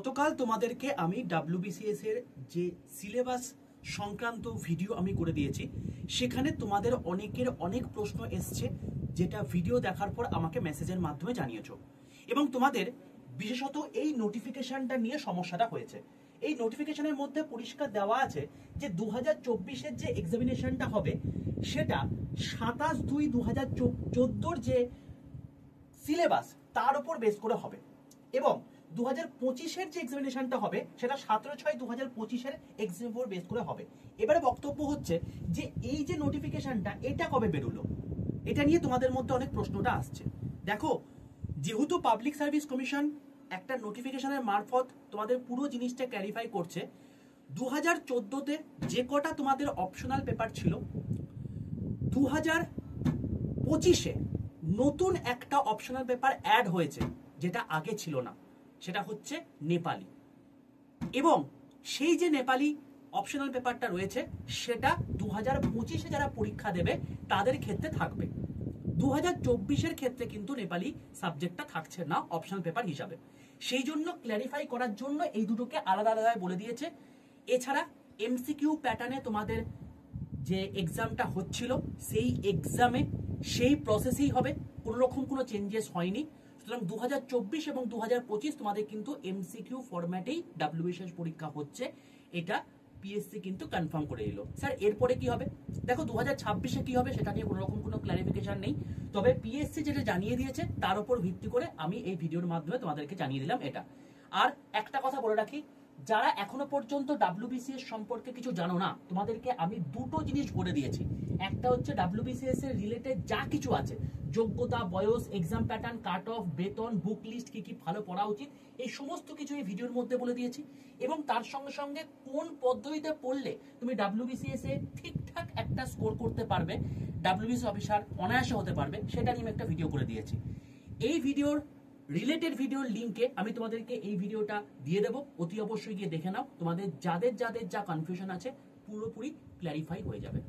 গতকাল তোমাদেরকে আমি ডাব্লিউবিসিএস এর যে সিলেবাস সংক্রান্ত ভিডিও আমি করে দিয়েছি, সেখানে তোমাদের অনেকের অনেক প্রশ্ন এসছে, যেটা ভিডিও দেখার পর আমাকে মেসেজের মাধ্যমে জানিয়েছো। এবং তোমাদের বিশেষত এই নোটিফিকেশনটা নিয়ে সমস্যাটা হয়েছে। এই নোটিফিকেশনের মধ্যে পরিষ্কার দেওয়া আছে যে 2024-এর যে এক্সামিনেশনটা হবে সেটা 27/2/2014 যে সিলেবাস তার উপর বেস করে হবে, এবং 2025-এর যে এক্সামিনেশনটা হবে সেটা 17/6/2025-এর এক্সামের উপর বেস করে হবে। এবারে বক্তব্য হচ্ছে যে এই যে নোটিফিকেশনটা এটা কবে বেরোলো, এটা নিয়ে তোমাদের মধ্যে অনেক প্রশ্নটা আসছে। দেখো, যেহেতু পাবলিক সার্ভিস কমিশন একটা নোটিফিকেশনের মারফত তোমাদের পুরো জিনিসটা ক্ল্যারিফাই করছে, 2014-তে যে কটা তোমাদের অপশনাল পেপার ছিল, 2025-এ নতুন একটা অপশনাল পেপার অ্যাড হয়েছে যেটা আগে ছিল না, সেটা হচ্ছে নেপালি। এবং সেই যে নেপালি অপশনাল পেপারটা রয়েছে সেটা 2025-এ যারা পরীক্ষা দেবে তাদের ক্ষেত্রে থাকবে। 2024-এর ক্ষেত্রে কিন্তু নেপালি সাবজেক্টটা থাকছে না অপশনাল পেপার হিসাবে। সেই জন্য ক্ল্যারিফাই করার জন্য এই দুটোকে আলাদা আলাদা বলে দিয়েছে। এছাড়া এমসিকিউ প্যাটার্নে তোমাদের যে এক্সামটা হচ্ছিল সেই এক্সামে সেই প্রসেসেই হবে, কোনো রকম কোনো চেঞ্জেস হয়নি। সুতরাং 2024 এবং 2025 তোমাদের কিন্তু এমসিকিউ ফরম্যাটেই ডাব্লিউবিসিএস পরীক্ষা হচ্ছে, এটা পিএসসি কিন্তু কনফার্ম করে দিল। স্যার এরপরে কি হবে? দেখো 2026-এ কি হবে সেটা নিয়ে কোনো রকম কোনো ক্ল্যারিফিকেশন নেই, তবে পিএসসি যেটা জানিয়ে দিয়েছে তার উপর ভিত্তি করে আমি এই ভিডিওর মাধ্যমে তোমাদেরকে জানিয়ে দিলাম এটা। আর একটা কথা বলে রাখি, যারা এখনো পর্যন্ত ডাব্লিউবিসিএস সম্পর্কে কিছু জানো না, তোমাদেরকে আমি দুটো জিনিস বলে দিয়েছি। একটা হচ্ছে ডাব্লিউবিসিএস এর রিলেটেড যা কিছু আছে, যোগ্যতা, বয়স, এক্সাম প্যাটার্ন, কাট অফ, বেতন, বুক লিস্ট, কি কি ভালো পড়া উচিত, এই সমস্ত কিছু এই ভিডিওর মধ্যে বলে দিয়েছি। এবং তার সঙ্গে সঙ্গে কোন পদ্ধতিতে পড়লে তুমি ডাব্লিউবিসিএস এ ঠিকঠাক একটা স্কোর করতে পারবে, ডাব্লিউবিসিএস অফিসার অনায়াসে হতে পারবে, সেটা নিয়ে একটা ভিডিও করে দিয়েছি। এই ভিডিওর রিলেটেড ভিডিওর লিঙ্কে আমি তোমাদেরকে এই ভিডিওটা দিয়ে দেবো, অতি অবশ্যই গিয়ে দেখে নাও। তোমাদের যাদের যাদের যা কনফিউশন আছে পুরোপুরি ক্ল্যারিফাই হয়ে যাবে।